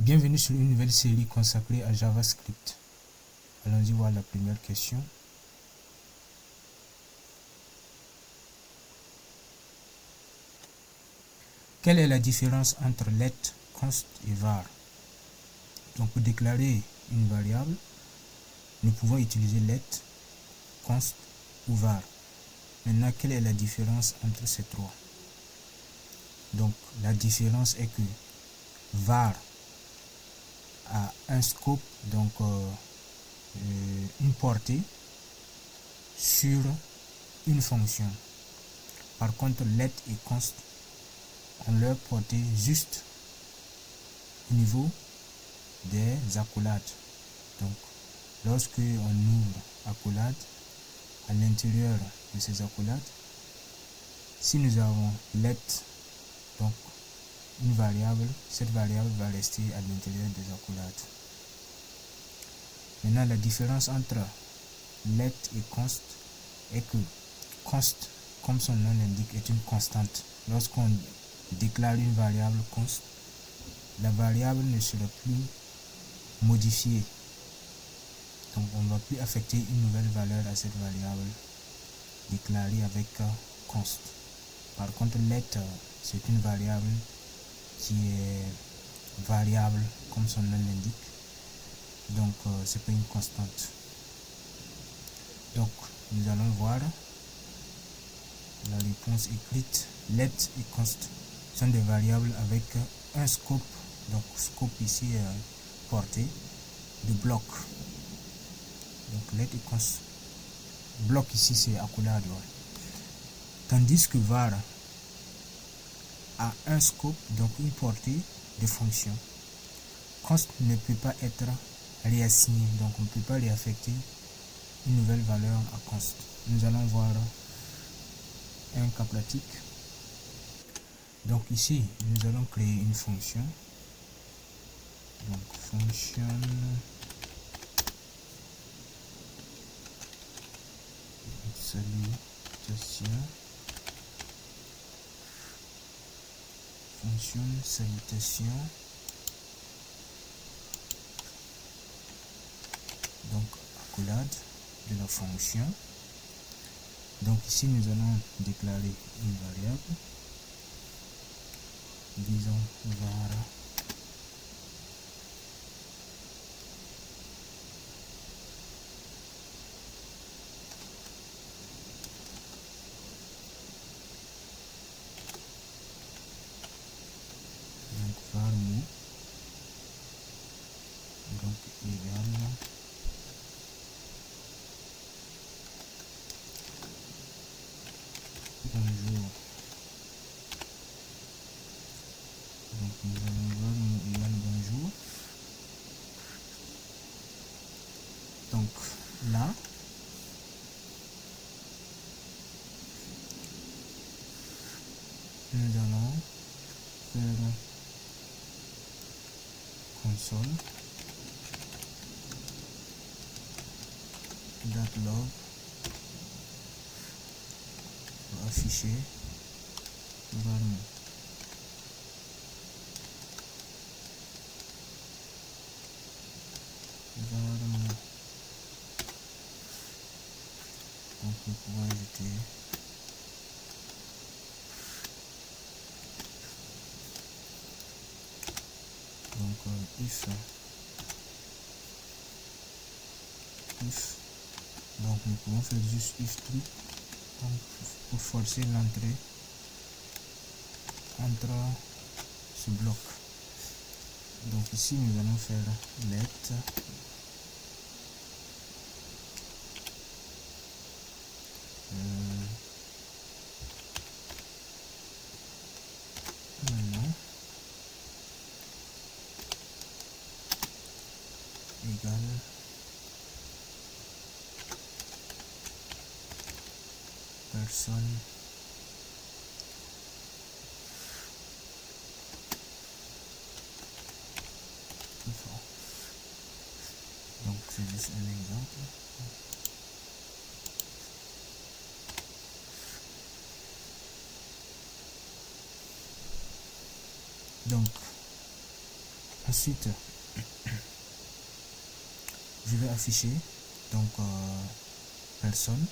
Bienvenue sur une nouvelle série consacrée à JavaScript. Allons-y voir la première question. Quelle est la différence entre let, const et var? Donc pour déclarer une variable, nous pouvons utiliser let, const ou var. Maintenant, quelle est la différence entre ces trois? Donc la différence est que var a un scope, donc une portée sur une fonction. Par contre, let et const ont leur portée juste au niveau des accolades. Donc, lorsque on ouvre accolade, à l'intérieur de ces accolades, si nous avons let, donc une variable, cette variable va rester à l'intérieur des accolades. Maintenant, la différence entre let et const est que const, comme son nom l'indique, est une constante. Lorsqu'on déclare une variable const, la variable ne sera plus modifiée. Donc on ne va plus affecter une nouvelle valeur à cette variable déclarée avec const. Par contre, let, c'est une variable qui est variable comme son nom l'indique. Donc c'est pas une constante. Donc nous allons voir la réponse écrite. Let et const sont des variables avec un scope, donc scope ici porté de bloc. Donc let et const, bloc ici c'est accolade, ouais. Tandis que var a un scope, donc une portée de fonction. Const ne peut pas être réassigné, donc on ne peut pas réaffecter une nouvelle valeur à const. Nous allons voir un cas pratique. Donc ici nous allons créer une fonction, donc fonction salutation, fonction salutation, donc accolade de la fonction. Donc ici nous allons déclarer une variable, disons var mot, donc égal bonjour. Donc nous allons voir mot égal bonjour. Donc là nous allons faire console .log pour afficher var mot. Donc nous pouvons ajouter donc if, donc nous pouvons faire juste if true, donc pour forcer l'entrée entre ce bloc. Donc ici nous allons faire let maintenant égal personne info. Donc c'est juste un exemple. Donc Ensuite, je vais afficher donc personne.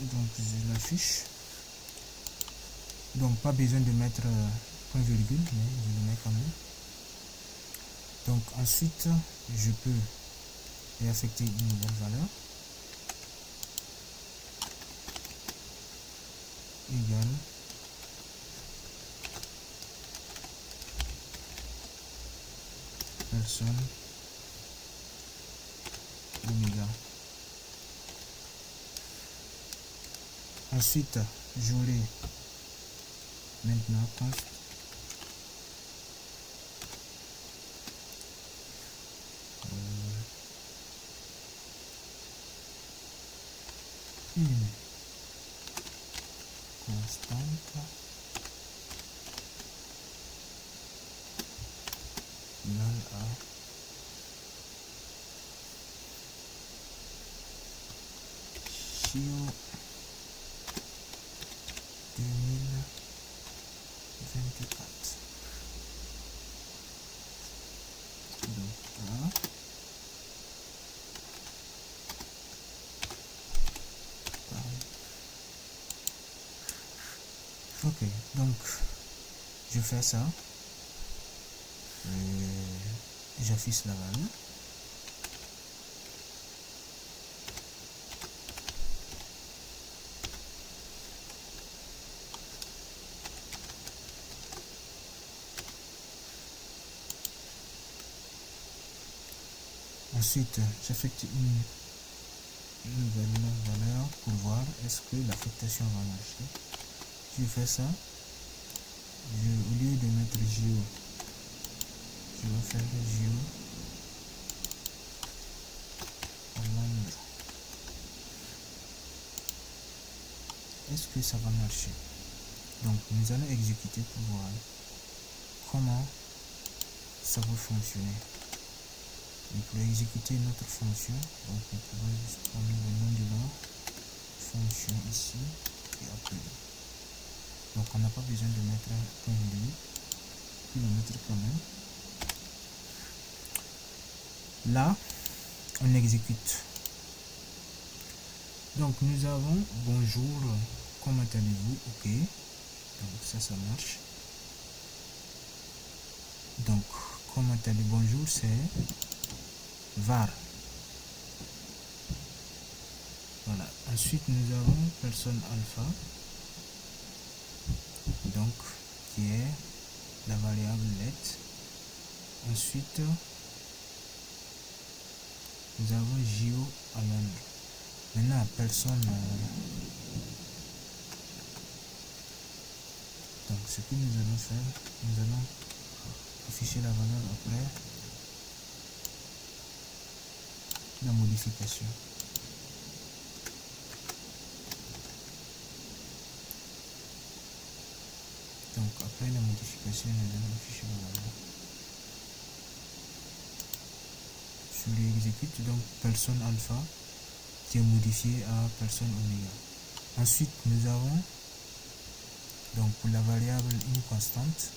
Donc je l'affiche. Donc pas besoin de mettre point virgule, mais je le mets quand même. Donc ensuite je peux réaffecter une nouvelle valeur égale personne oméga. Ensuite j'aurai maintenant const une constante égale à Chio 2024. Donc là, ok, donc je fais ça, j'affiche la valeur. Ensuite, j'affecte une nouvelle valeur pour voir est-ce que l'affectation va marcher. Je fais ça. Au lieu de mettre JO, je vais faire JO Hollande. Est-ce que ça va marcher? Donc nous allons exécuter pour voir comment ça va fonctionner. Et pour exécuter notre fonction, donc nous pouvons juste prendre le nom de la fonction ici et appeler. Donc on n'a pas besoin de mettre un point virgule, puis le mettre quand même. Là, on exécute. Donc nous avons bonjour, comment allez-vous? Ok, donc ça marche. Donc comment allez-vous? Bonjour, c'est var. Voilà. Ensuite nous avons personne alpha, donc qui est la variable let. Ensuite nous avons JO Hollande. Maintenant personne, donc ce que nous allons faire, nous allons afficher la valeur après la modification. Donc après la modification, nous allons afficher la valeur. Je lui exécute donc personne alpha qui est modifié à personne oméga. Ensuite nous avons donc pour la variable une constante.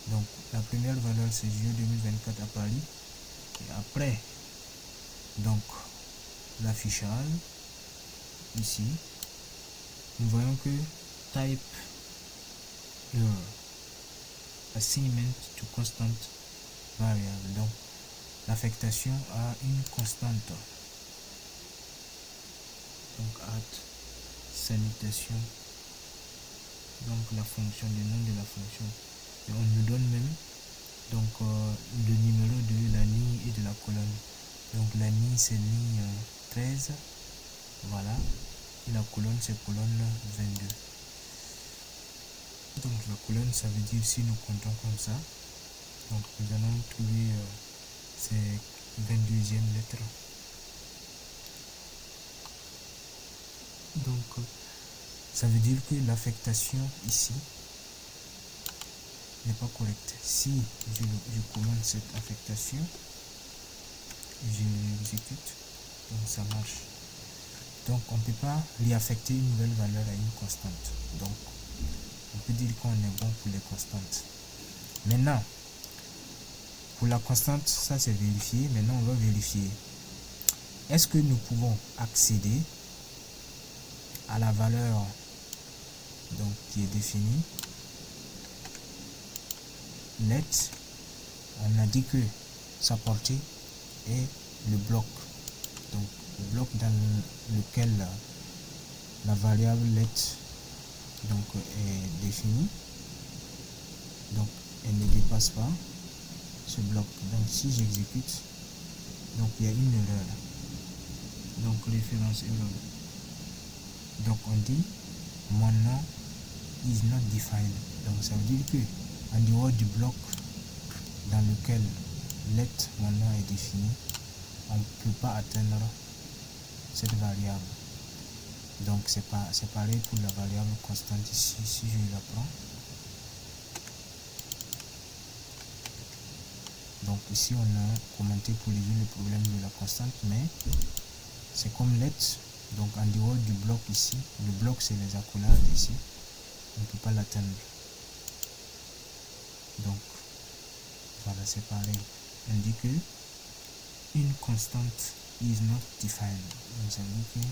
Donc la première valeur c'est juillet 2024 à Paris. Et après donc l'affichage ici, nous voyons que type error assignment to constant variable. Donc l'affectation à une constante. Donc add salutation, donc la fonction, le nom de la fonction. Et on nous donne même donc le numéro de la ligne et de la colonne. Donc la ligne c'est ligne 13, voilà, et la colonne c'est colonne 22. Donc la colonne ça veut dire si nous comptons comme ça, donc nous allons trouver ces 22e lettre. Donc ça veut dire que l'affectation ici n'est pas correct. Si je commande cette affectation, je l'exécute, donc ça marche. Donc on ne peut pas réaffecter une nouvelle valeur à une constante. Donc on peut dire qu'on est bon pour les constantes. Maintenant, pour la constante, ça c'est vérifié. Maintenant on va vérifier. Est-ce que nous pouvons accéder à la valeur donc qui est définie? Let, on a dit que sa portée est le bloc. Donc le bloc dans lequel la variable let donc est définie. Donc elle ne dépasse pas ce bloc. Donc si j'exécute, donc il y a une erreur. Donc référence erreur. Donc on dit mon nom is not defined. Donc ça veut dire que en dehors du bloc dans lequel let mon nom est défini, on ne peut pas atteindre cette variable. Donc c'est pareil pour la variable constante ici. Si je la prends, donc ici on a commenté pour résoudre le problème de la constante, mais c'est comme let. Donc en dehors du bloc ici, le bloc c'est les accolades ici, on ne peut pas l'atteindre. Donc voilà, c'est pareil. On dit que une constante is not defined. Donc ça veut dire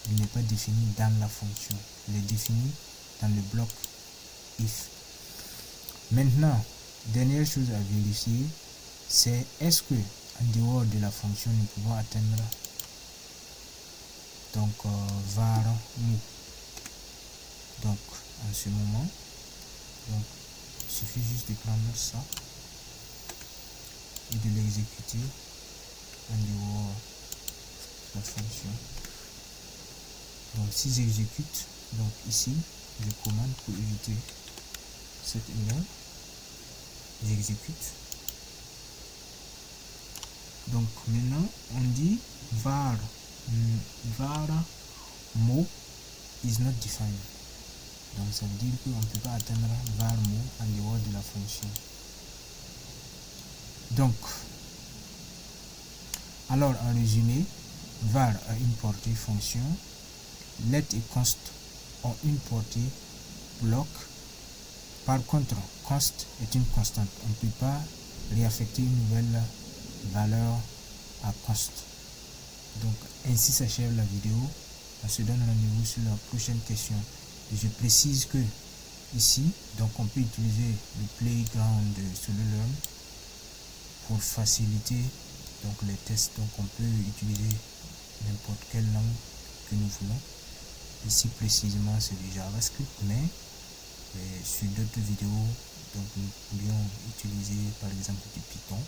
qu'il n'est pas défini dans la fonction. Il est défini dans le bloc if. Maintenant, dernière chose à vérifier, c'est est-ce que en dehors de la fonction nous pouvons atteindre donc var mou. Donc en ce moment, donc il suffit juste de prendre ça et de l'exécuter en dehors de la fonction. Donc si j'exécute, donc ici je commande pour éviter cette erreur, j'exécute. Donc maintenant on dit var mot is not defined. Donc ça veut dire qu'on ne peut pas atteindre var mot en dehors de la fonction. Donc alors en résumé, var a une portée fonction, let et const ont une portée bloc. Par contre, const est une constante. On ne peut pas réaffecter une nouvelle valeur à const. Donc ainsi s'achève la vidéo. On se donne rendez-vous sur la prochaine question. Et je précise que ici, donc on peut utiliser le playground de SoloLearn pour faciliter donc les tests. Donc on peut utiliser n'importe quelle langue que nous voulons. Ici précisément c'est du JavaScript, mais sur d'autres vidéos donc nous pourrions utiliser par exemple du Python,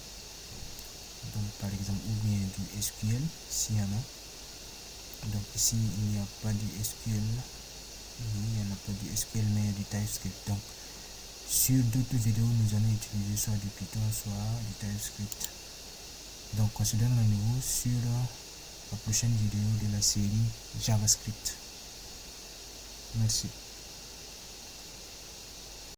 donc par exemple, ou bien du SQL s'il y en a. Donc ici il n'y a pas du SQL, il n'y en a pas du SQL, mais il y a du TypeScript. Donc sur d'autres vidéos nous allons utiliser soit du Python soit du TypeScript. Donc on se donne rendez-vous sur la prochaine vidéo de la série JavaScript. Merci.